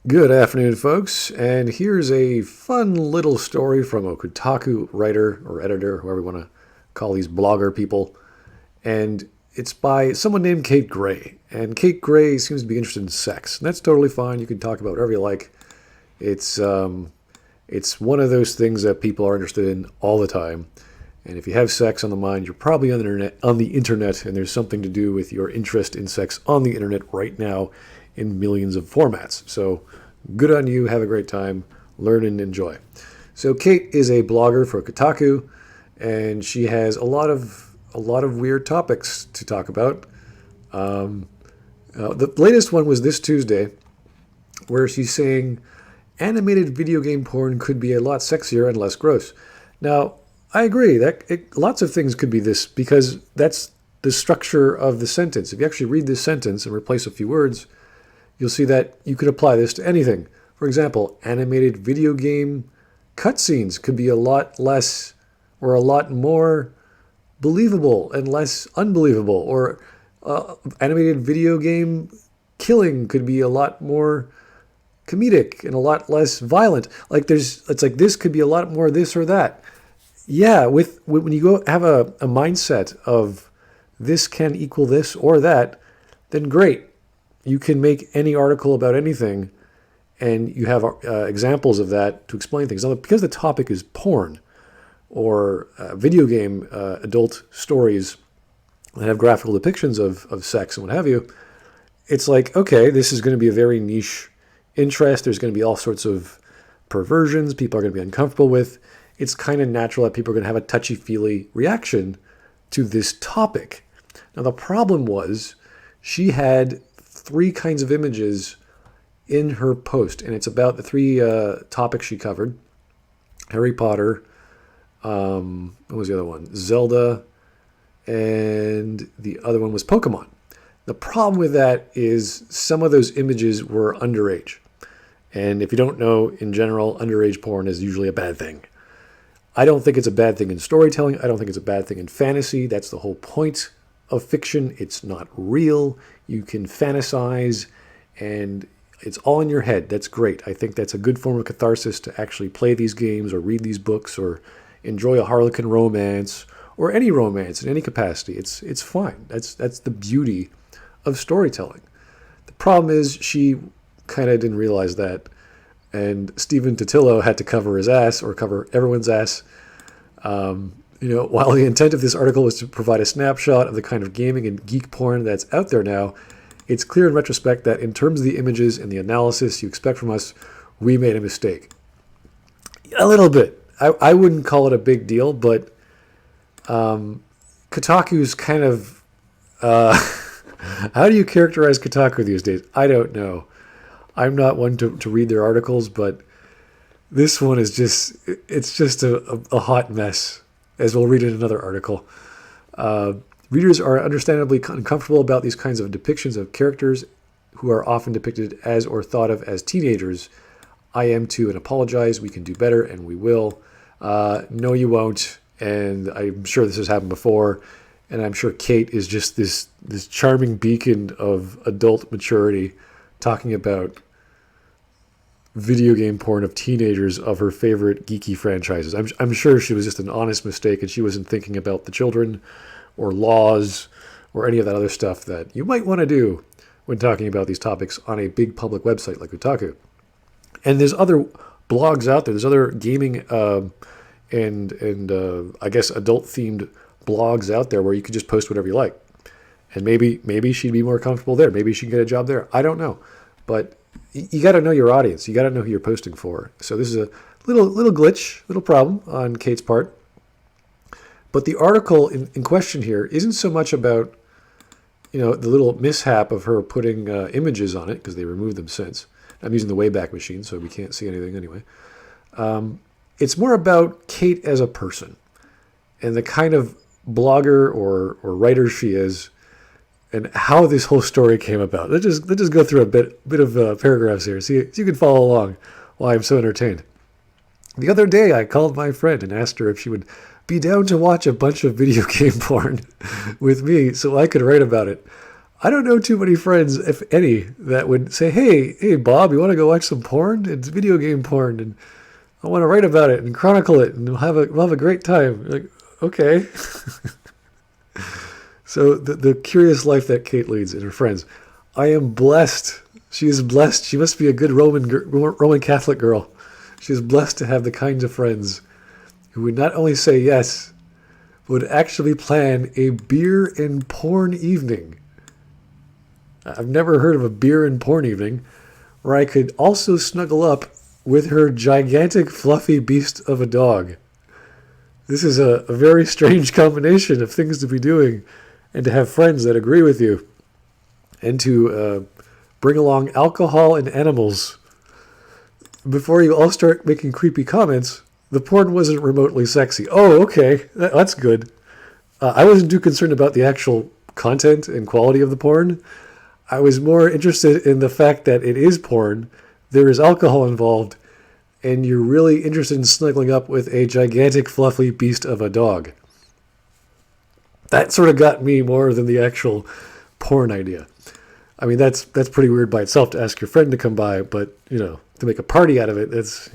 Good afternoon, folks, and here's a fun little story from a Kotaku writer or editor, whoever you want to call these blogger people. And it's by someone named Kate Gray. And Kate Gray seems to be interested in sex. And that's totally fine. You can talk about whatever you like. It's one of those things that people are interested in all the time. And if you have sex on the mind, you're probably on the internet, and there's something to do with your interest in sex on the internet right now in millions of formats. So good on you. Have a great time. Learn and enjoy. So Kate is a blogger for Kotaku, and she has a lot of weird topics to talk about. The latest one was this Tuesday, where she's saying animated video game porn could be a lot sexier and less gross. Now, I agree that lots of things could be this, because that's the structure of the sentence. If you actually read this sentence and replace a few words, you'll see that you could apply this to anything. For example, animated video game cutscenes could be a lot less or a lot more believable and less unbelievable. Or animated video game killing could be a lot more comedic and a lot less violent. It's like this could be a lot more this or that. Yeah, when you go have a mindset of this can equal this or that, then great. You can make any article about anything, and you have examples of that to explain things. Now, because the topic is porn or video game adult stories that have graphical depictions of sex and what have you, it's like, okay, this is going to be a very niche interest. There's going to be all sorts of perversions people are going to be uncomfortable with. It's kind of natural that people are going to have a touchy-feely reaction to this topic. Now, the problem was she had three kinds of images in her post, and it's about the three topics she covered: Harry Potter, what was the other one? Zelda, and the other one was Pokemon. The problem with that is some of those images were underage. And if you don't know, in general, underage porn is usually a bad thing. I don't think it's a bad thing in storytelling. I don't think it's a bad thing in fantasy. That's the whole point of fiction. It's not real. You can fantasize, and it's all in your head. That's great. I think that's a good form of catharsis to actually play these games or read these books or enjoy a Harlequin romance or any romance in any capacity. It's fine. That's the beauty of storytelling. The problem is she kind of didn't realize that, and Stephen Totillo had to cover his ass, or cover everyone's ass. While the intent of this article was to provide a snapshot of the kind of gaming and geek porn that's out there now, it's clear in retrospect that in terms of the images and the analysis you expect from us, we made a mistake. A little bit. I wouldn't call it a big deal, but Kotaku's kind of... how do you characterize Kotaku these days? I don't know. I'm not one to read their articles, but this one is just a hot mess, as we'll read in another article. Readers are understandably uncomfortable about these kinds of depictions of characters who are often depicted as or thought of as teenagers. I am too, and apologize. We can do better, and we will. No, you won't, and I'm sure this has happened before, and I'm sure Kate is just this charming beacon of adult maturity talking about video game porn of teenagers of her favorite geeky franchises. I'm sure she was just an honest mistake, and she wasn't thinking about the children or laws or any of that other stuff that you might want to do when talking about these topics on a big public website like Kotaku. And there's other blogs out there. There's other gaming and I guess adult-themed blogs out there where you can just post whatever you like. And maybe she'd be more comfortable there. Maybe she can get a job there. I don't know. But you got to know your audience. You got to know who you're posting for. So this is a little glitch, little problem on Kate's part. But the article in question here isn't so much about, the little mishap of her putting images on it, because they removed them since. I'm using the Wayback Machine, so we can't see anything anyway. It's more about Kate as a person and the kind of blogger or writer she is, and how this whole story came about. Let's just go through a bit of paragraphs here, so you can follow along while I'm so entertained. The other day, I called my friend and asked her if she would be down to watch a bunch of video game porn with me so I could write about it. I don't know too many friends, if any, that would say, hey, Bob, you want to go watch some porn? It's video game porn, and I want to write about it and chronicle it, and we'll have a great time. Like, okay. So the curious life that Kate leads and her friends. I am blessed. She is blessed. She must be a good Roman Catholic girl. She is blessed to have the kinds of friends who would not only say yes, but would actually plan a beer and porn evening. I've never heard of a beer and porn evening where I could also snuggle up with her gigantic fluffy beast of a dog. This is a very strange combination of things to be doing, and to have friends that agree with you, and to bring along alcohol and animals. Before you all start making creepy comments, the porn wasn't remotely sexy. Oh, okay, that's good. I wasn't too concerned about the actual content and quality of the porn. I was more interested in the fact that it is porn, there is alcohol involved, and you're really interested in snuggling up with a gigantic fluffy beast of a dog. That sort of got me more than the actual porn idea. I mean, that's pretty weird by itself to ask your friend to come by, but, to make a party out of it, it's,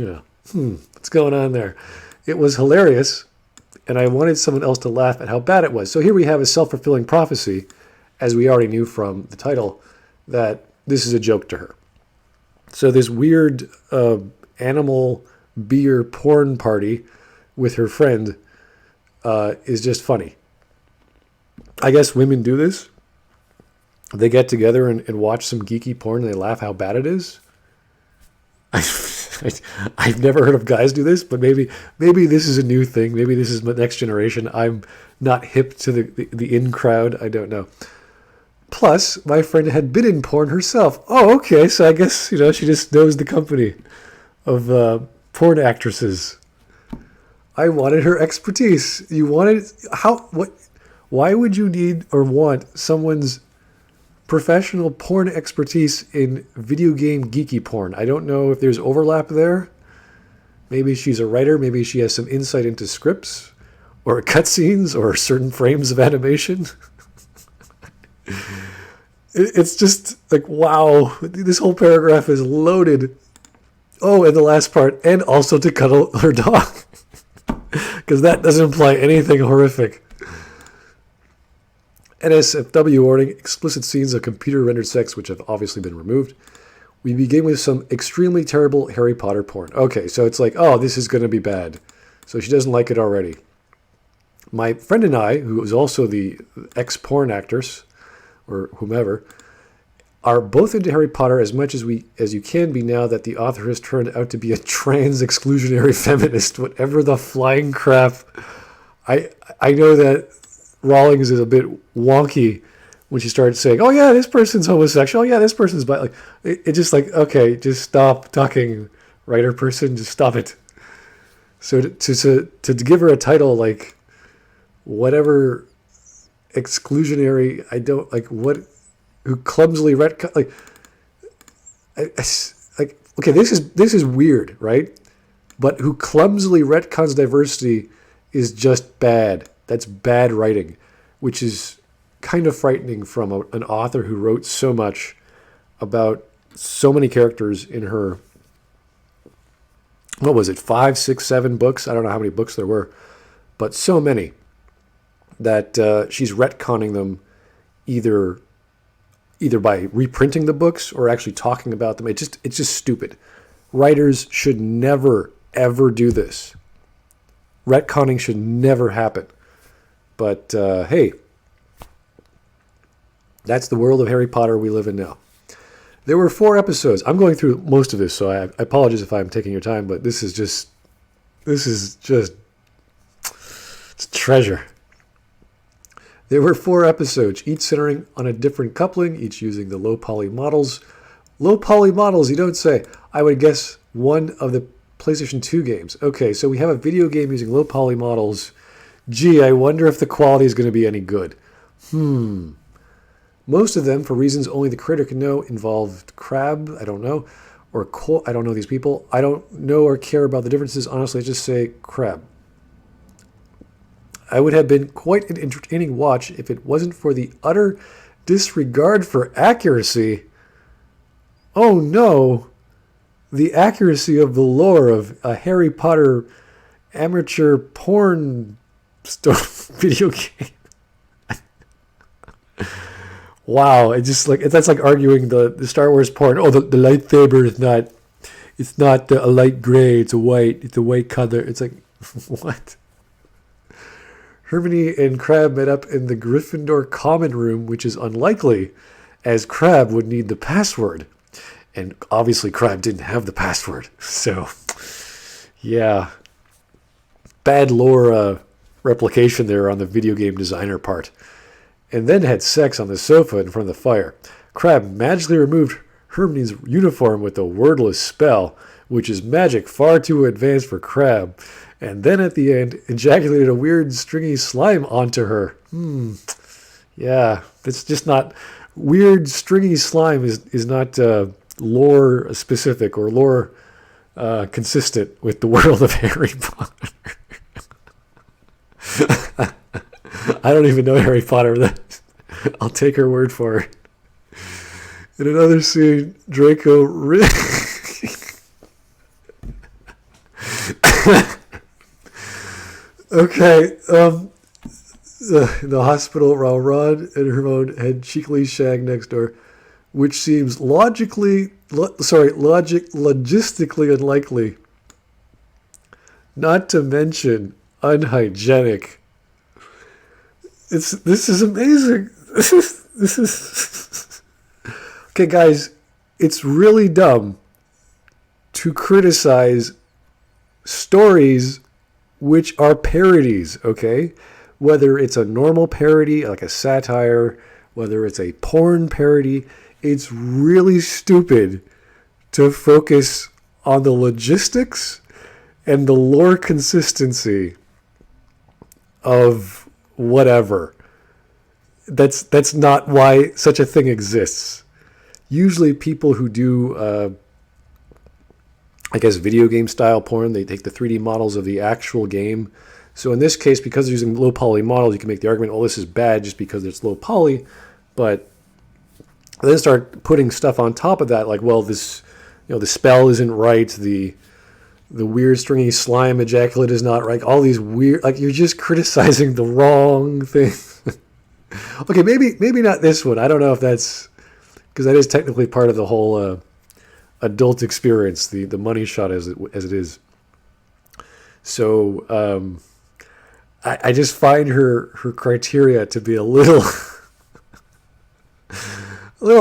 what's going on there? It was hilarious, and I wanted someone else to laugh at how bad it was. So here we have a self-fulfilling prophecy, as we already knew from the title, that this is a joke to her. So this weird animal beer porn party with her friend is just funny. I guess women do this. They get together and watch some geeky porn and they laugh how bad it is. I've never heard of guys do this, but maybe this is a new thing. Maybe this is the next generation. I'm not hip to the in crowd. I don't know. Plus, my friend had been in porn herself. Oh, okay. So I guess, she just knows the company of porn actresses. I wanted her expertise. Why would you need or want someone's professional porn expertise in video game geeky porn? I don't know if there's overlap there. Maybe she's a writer. Maybe she has some insight into scripts or cutscenes or certain frames of animation. It's just like, wow, this whole paragraph is loaded. Oh, and the last part, and also to cuddle her dog. Because that doesn't imply anything horrific. NSFW warning, explicit scenes of computer-rendered sex, which have obviously been removed. We begin with some extremely terrible Harry Potter porn. Okay, so it's like, oh, this is going to be bad. So she doesn't like it already. My friend and I, who is also the ex-porn actress, or whomever, are both into Harry Potter as much as you can be now that the author has turned out to be a trans-exclusionary feminist, whatever the flying crap. I know that Rowling is a bit wonky when she started saying, oh yeah, this person's homosexual, oh yeah, this person's bi. Like, it's just like, okay, just stop talking, writer person, just stop it. So to give her a title like whatever exclusionary, I don't like what, who clumsily retcon, like okay, this is weird, right? But who clumsily retcons diversity is just bad. That's bad writing, which is kind of frightening from an author who wrote so much about so many characters in her, what was it, 5, 6, 7 books? I don't know how many books there were, but so many that she's retconning them either by reprinting the books or actually talking about them. It's just stupid. Writers should never, ever do this. Retconning should never happen. But hey, that's the world of Harry Potter we live in now. There were 4 episodes. I'm going through most of this, so I apologize if I'm taking your time, but this is just it's treasure. There were 4 episodes, each centering on a different coupling, each using the low poly models. Low poly models, you don't say. I would guess one of the PlayStation 2 games. Okay, so we have a video game using low poly models. Gee, I wonder if the quality is going to be any good. Most of them, for reasons only the creator can know, involved crab, I don't know, or I don't know these people. I don't know or care about the differences. Honestly, I just say crab. I would have been quite an entertaining watch if it wasn't for the utter Disregard for accuracy? Oh no! The accuracy of the lore of a Harry Potter amateur porn video game. Wow, it's just like that's like arguing the Star Wars porn. Oh, the lightsaber is not. It's not a light gray. It's a white. It's a white color. It's like what? Hermione and Crabbe met up in the Gryffindor common room, which is unlikely, as Crabbe would need the password, and obviously Crabbe didn't have the password. So, yeah, bad lore replication there on the video game designer part. And then had sex on the sofa in front of the fire. Crabbe magically removed Hermione's uniform with a wordless spell, which is magic far too advanced for Crabbe. And then at the end, ejaculated a weird stringy slime onto her. Yeah, it's just not... Weird stringy slime is not lore specific or lore consistent with the world of Harry Potter. I don't even know Harry Potter. I'll take her word for it. In another scene, Draco... Okay, in the hospital, while Ron and Hermione had cheekily shagged next door, which seems logistically unlikely, not to mention unhygienic. This is amazing. This is okay, guys. It's really dumb to criticize stories which are parodies, okay? Whether it's a normal parody, like a satire, whether it's a porn parody, it's really stupid to focus on the logistics and the lore consistency of whatever. That's not why such a thing exists. Usually people who do... I guess video game style porn, they take the 3D models of the actual game. So in this case, because they're using low poly models, you can make the argument, oh, this is bad just because it's low poly. But then start putting stuff on top of that, like, well, this, the spell isn't right, the weird stringy slime ejaculate is not right. All these weird, like, you're just criticizing the wrong thing. Okay, maybe not this one. I don't know if that's because that is technically part of the whole adult experience, the money shot as it is. So I just find her criteria to be a little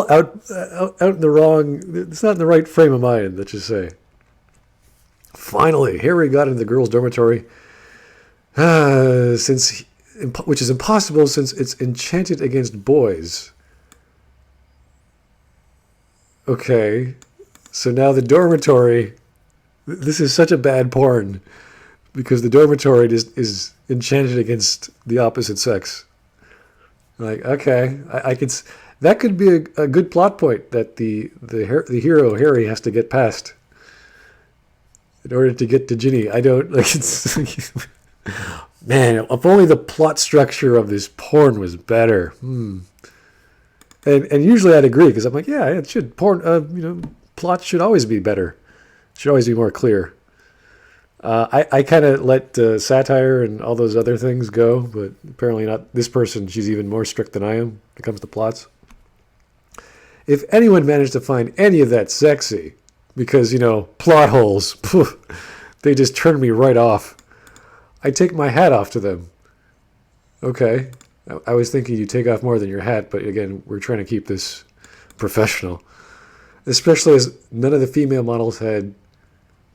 out in the wrong. It's not in the right frame of mind, let's just say. Finally, Harry got into the girls' dormitory, which is impossible since it's enchanted against boys. Okay. So now the dormitory, this is such a bad porn because the dormitory is enchanted against the opposite sex. Like, okay, I could, that could be a good plot point that the hero Harry has to get past in order to get to Ginny. I don't like it's. Man, if only the plot structure of this porn was better. And usually I'd agree because I'm like, yeah, it should plots should always be better. Should always be more clear. I kind of let satire and all those other things go, but apparently not this person. She's even more strict than I am when it comes to plots. If anyone managed to find any of that sexy, because, plot holes, they just turn me right off. I take my hat off to them. Okay. I was thinking you take off more than your hat, but again, we're trying to keep this professional. Especially as none of the female models had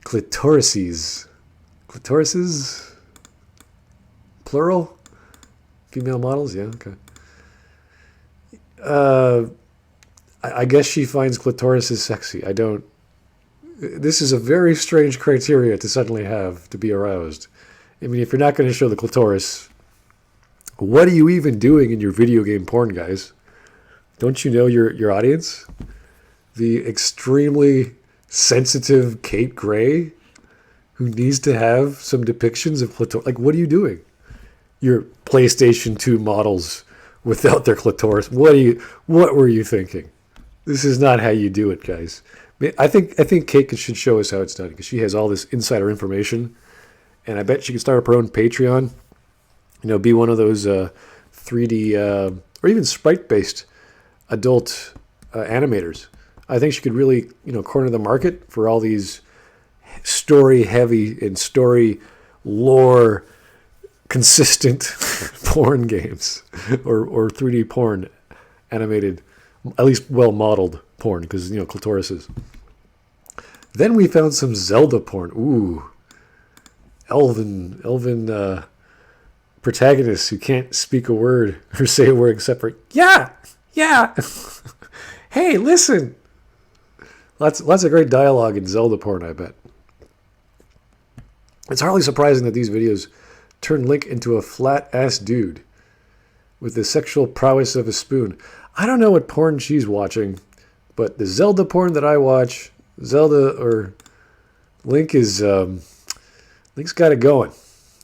clitorises. Clitorises? Plural? Female models? Yeah, okay. I guess she finds clitorises sexy. I don't... This is a very strange criteria to suddenly have to be aroused. I mean, if you're not going to show the clitoris, what are you even doing in your video game porn, guys? Don't you know your audience? The extremely sensitive Kate Gray, who needs to have some depictions of clitoris. Like, what are you doing? Your PlayStation 2 models without their clitoris. What were you thinking? This is not how you do it, guys. I think Kate should show us how it's done because she has all this insider information, and I bet she could start up her own Patreon. Be one of those 3D or even sprite-based adult animators. I think she could really, corner the market for all these story-heavy and story lore consistent porn games or 3D porn animated, at least well-modeled porn because, clitorises. Then we found some Zelda porn. Ooh. Elven protagonists who can't speak a word or say a word except for, yeah. Hey, listen. Lots of great dialogue in Zelda porn, I bet. It's hardly surprising that these videos turn Link into a flat-ass dude with the sexual prowess of a spoon. I don't know what porn she's watching, but the Zelda porn that I watch, Zelda or Link is Link's got it going.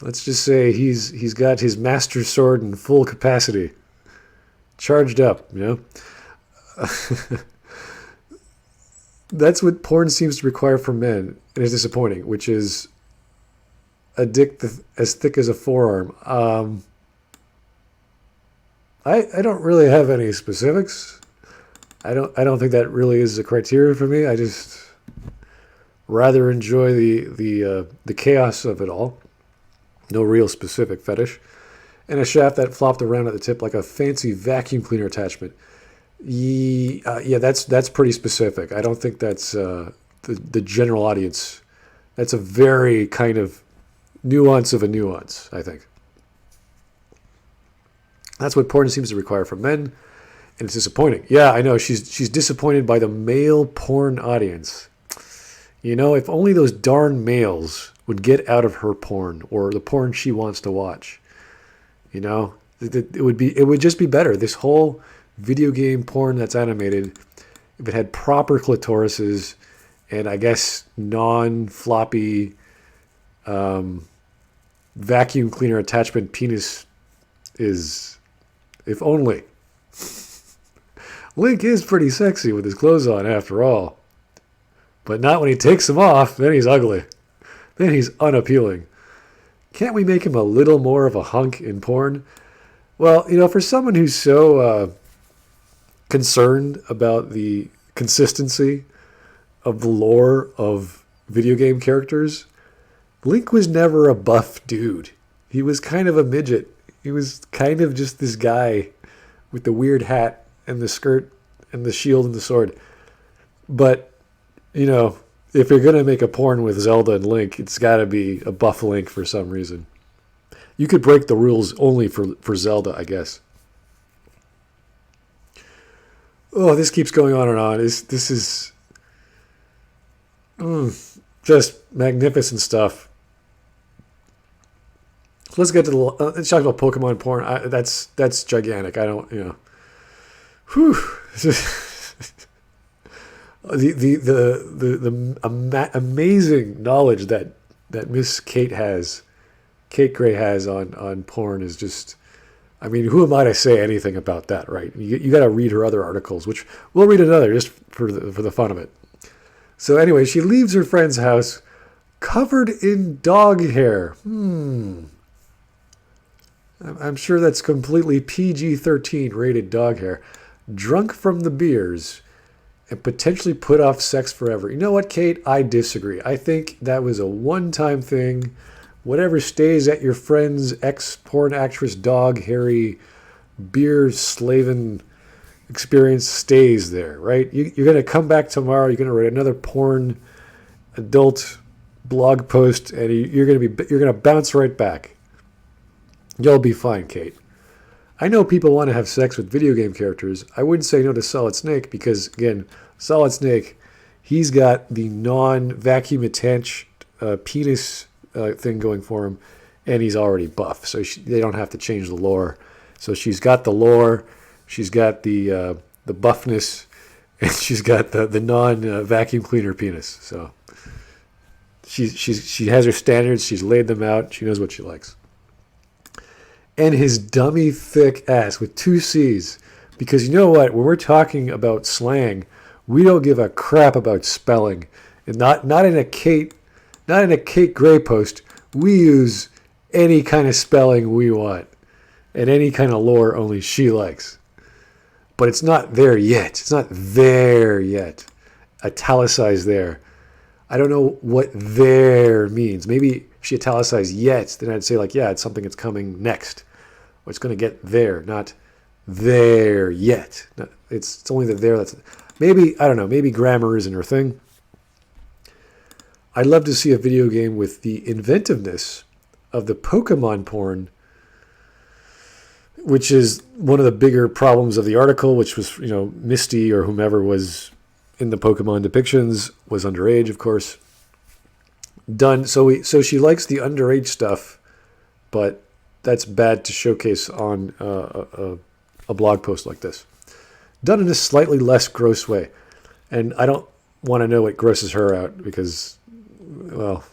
Let's just say he's got his master sword in full capacity, charged up. That's what porn seems to require from men, and it's disappointing, which is a dick as thick as a forearm. I don't really have any specifics. I don't think that really is a criteria for me. I just rather enjoy the chaos of it all. No real specific fetish. And a shaft that flopped around at the tip like a fancy vacuum cleaner attachment. Yeah, that's pretty specific. I don't think that's the general audience. That's a very kind of nuance of a nuance, I think. That's what porn seems to require from men, and it's disappointing. Yeah, I know. She's disappointed by the male porn audience. If only those darn males would get out of her porn or the porn she wants to watch. It would just be better. This whole video game porn that's animated, if it had proper clitorises and I guess non-floppy vacuum cleaner attachment penis is, if only. Link is pretty sexy with his clothes on after all. But not when he takes them off, then he's ugly. Then he's unappealing. Can't we make him a little more of a hunk in porn? Well, for someone who's so concerned about the consistency of the lore of video game characters, Link was never a buff dude. He was kind of a midget. He was kind of just this guy with the weird hat and the skirt and the shield and the sword. But, if you're going to make a porn with Zelda and Link, it's got to be a buff Link for some reason. You could break the rules only for Zelda, I guess. Oh, this keeps going on and on. This is just magnificent stuff. So let's get to let's talk about Pokemon porn. That's gigantic. I don't, Whew. the amazing knowledge that Miss Kate Gray has on porn is just, who am I to say anything about that, right? You got to read her other articles, which we'll read another just for the fun of it. So anyway, she leaves her friend's house covered in dog hair. I'm sure that's completely PG-13 rated dog hair. Drunk from the beers and potentially put off sex forever. You know what, Kate? I disagree. I think that was a one-time thing. Whatever stays at your friend's ex-porn actress dog hairy beer slaving experience stays there, right? You're going to come back tomorrow. You're going to write another porn adult blog post, and you're going to bounce right back. You'll be fine, Kate. I know people want to have sex with video game characters. I wouldn't say no to Solid Snake because, again, Solid Snake, he's got the non-vacuum attached penis thing going for him, and he's already buff, so they don't have to change the lore. So she's got the lore, she's got the buffness, and she's got the non-vacuum cleaner penis. So she has her standards. She's laid them out. She knows what she likes. and his dummy thick ass with 2 C's. Because you know what? When we're talking about slang, we don't give a crap about spelling. And not in a Kate Gray post. We use any kind of spelling we want. And any kind of lore only she likes. But it's not there yet. It's not there yet. Italicized there. I don't know what there means. Maybe if she italicized yet, then I'd say like, yeah, it's something that's coming next. Or it's going to get there, not there yet. It's only the there that's... Maybe, I don't know, maybe grammar isn't her thing. I'd love to see a video game with the inventiveness of the Pokemon porn, which is one of the bigger problems of the article, which was, Misty or whomever was in the Pokemon depictions was underage, of course. Done. So she likes the underage stuff, but that's bad to showcase on a blog post like this. Done in a slightly less gross way. And I don't want to know what grosses her out because, well,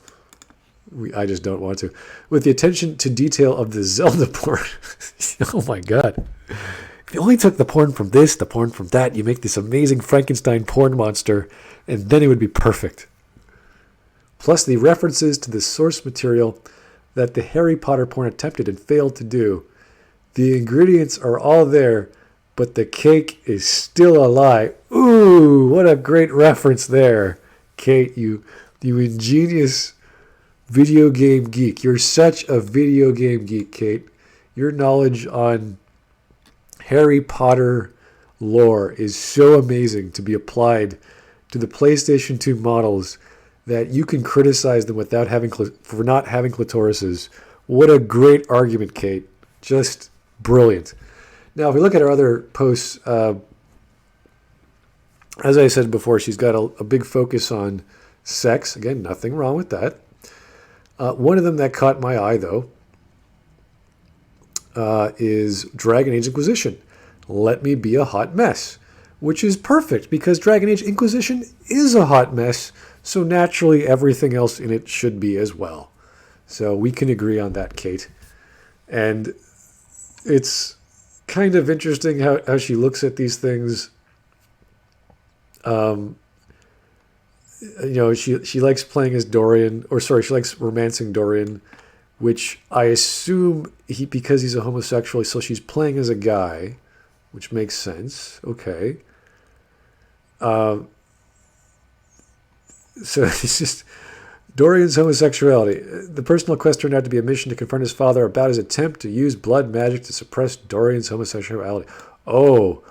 I just don't want to. With the attention to detail of the Zelda porn. Oh my God. If you only took the porn from this, the porn from that, you make this amazing Frankenstein porn monster, and then it would be perfect. Plus the references to the source material that the Harry Potter porn attempted and failed to do. The ingredients are all there, but the cake is still a lie. Ooh, what a great reference there, Kate, you ingenious video game geek. You're such a video game geek, Kate. Your knowledge on Harry Potter lore is so amazing to be applied to the PlayStation 2 models that you can criticize them without for not having clitorises. What a great argument, Kate. Just brilliant. Now, if we look at her other posts, as I said before, she's got a big focus on sex. Again, nothing wrong with that. One of them that caught my eye, though, is Dragon Age Inquisition. Let me be a hot mess, which is perfect because Dragon Age Inquisition is a hot mess, so naturally everything else in it should be as well. So we can agree on that, Kate. And it's kind of interesting how she looks at these things. She likes playing as Dorian, she likes romancing Dorian, which I assume because he's a homosexual, so she's playing as a guy, which makes sense. Okay. So it's just Dorian's homosexuality. The personal quest turned out to be a mission to confront his father about his attempt to use blood magic to suppress Dorian's homosexuality. Oh.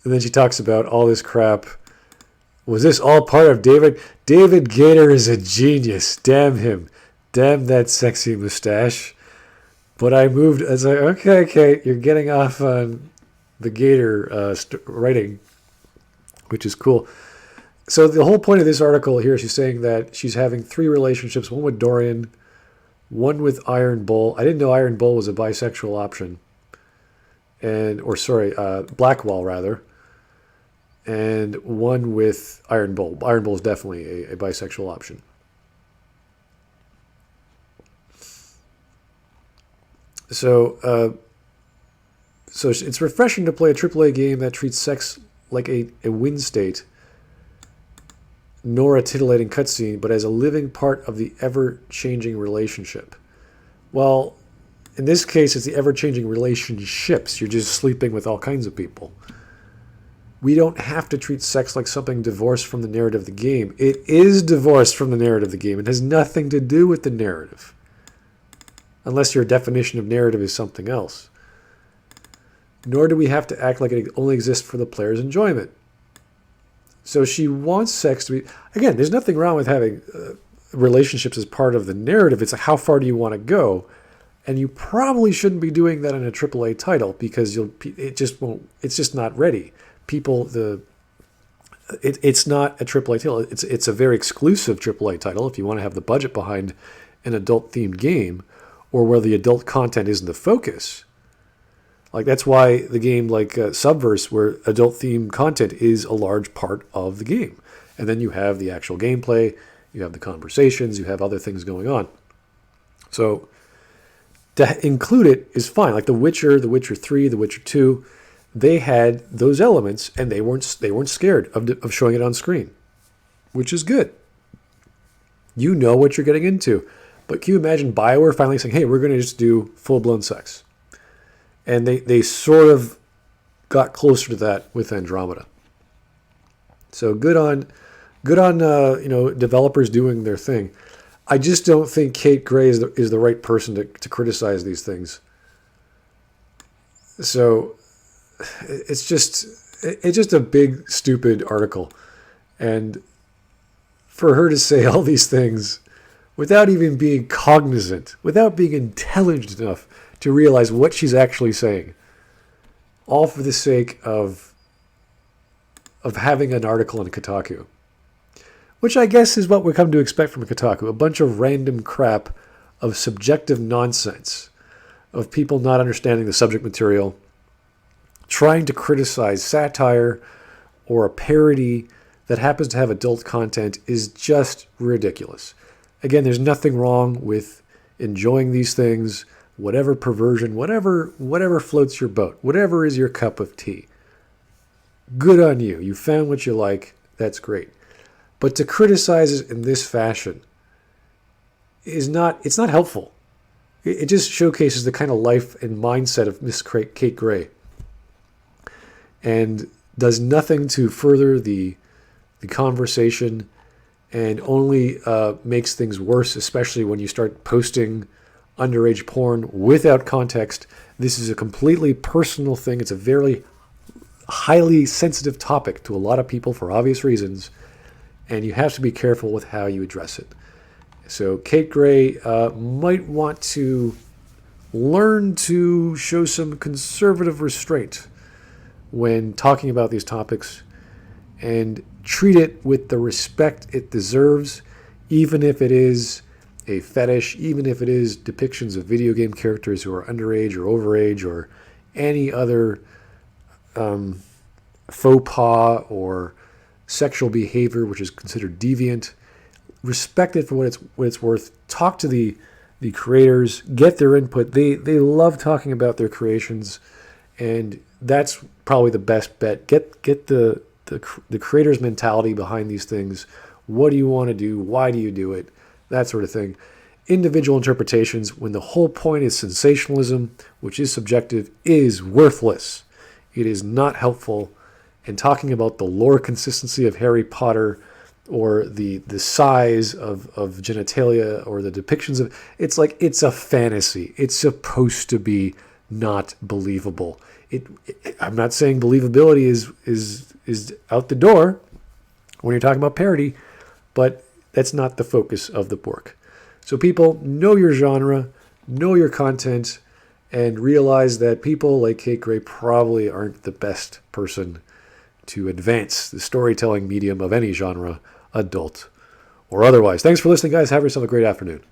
And then she talks about all this crap. Was this all part of David? David Gator is a genius. Damn him. Damn that sexy mustache. But I moved as okay, Kate, you're getting off on the Gator writing, which is cool. So the whole point of this article here, she's saying that she's having 3 relationships, one with Dorian, one with Iron Bull. I didn't know Iron Bull was a bisexual option. Blackwall, rather. And one with Iron Bull. Iron Bull is definitely a bisexual option. So it's refreshing to play a AAA game that treats sex like a win state, nor a titillating cutscene, but as a living part of the ever-changing relationship. Well, in this case, it's the ever-changing relationships. You're just sleeping with all kinds of people. We don't have to treat sex like something divorced from the narrative of the game. It is divorced from the narrative of the game. It has nothing to do with the narrative. Unless your definition of narrative is something else. Nor do we have to act like it only exists for the player's enjoyment. So she wants sex to be... Again, there's nothing wrong with having relationships as part of the narrative. It's like, how far do you want to go? And you probably shouldn't be doing that in a AAA title because it's just not ready. It's not a AAA title. It's a very exclusive AAA title if you want to have the budget behind an adult-themed game or where the adult content isn't the focus. Like that's why the game like Subverse, where adult-themed content is a large part of the game. And then you have the actual gameplay, you have the conversations, you have other things going on. So to include it is fine. Like The Witcher 3, The Witcher 2, they had those elements, and they weren't scared of showing it on screen, which is good. You know what you're getting into. But can you imagine BioWare finally saying, hey, we're going to just do full-blown sex? And they sort of got closer to that with Andromeda. So good on developers doing their thing. I just don't think Kate Gray is the right person to criticize these things. So it's just a big stupid article, and for her to say all these things without even being cognizant, without being intelligent enough to realize what she's actually saying, all for the sake of having an article in Kotaku. Which I guess is what we come to expect from Kotaku. A bunch of random crap of subjective nonsense, of people not understanding the subject material, trying to criticize satire or a parody that happens to have adult content is just ridiculous. Again, there's nothing wrong with enjoying these things, whatever perversion, whatever floats your boat, whatever is your cup of tea. Good on you. You found what you like. That's great. But to criticize it in this fashion it's not helpful. It just showcases the kind of life and mindset of Miss Kate Gray, and does nothing to further the conversation, and only makes things worse, especially when you start posting underage porn without context. This is a completely personal thing. It's a very highly sensitive topic to a lot of people for obvious reasons, and you have to be careful with how you address it. So Kate Gray might want to learn to show some conservative restraint when talking about these topics, and treat it with the respect it deserves, even if it is a fetish, even if it is depictions of video game characters who are underage or overage or any other faux pas or sexual behavior which is considered deviant. Respect it for what it's worth. Talk to the creators, get their input. They love talking about their creations, and that's probably the best bet. Get the creator's mentality behind these things. What do you want to do? Why do you do it? That sort of thing. Individual interpretations, when the whole point is sensationalism, which is subjective, is worthless. It is not helpful. And talking about the lore consistency of Harry Potter, or the size of genitalia, or the depictions of, it's like, it's a fantasy. It's supposed to be not believable. I'm not saying believability is out the door when you're talking about parody, but that's not the focus of the work. So people, know your genre, know your content, and realize that people like Kate Gray probably aren't the best person to advance the storytelling medium of any genre, adult or otherwise. Thanks for listening, guys. Have yourself a great afternoon.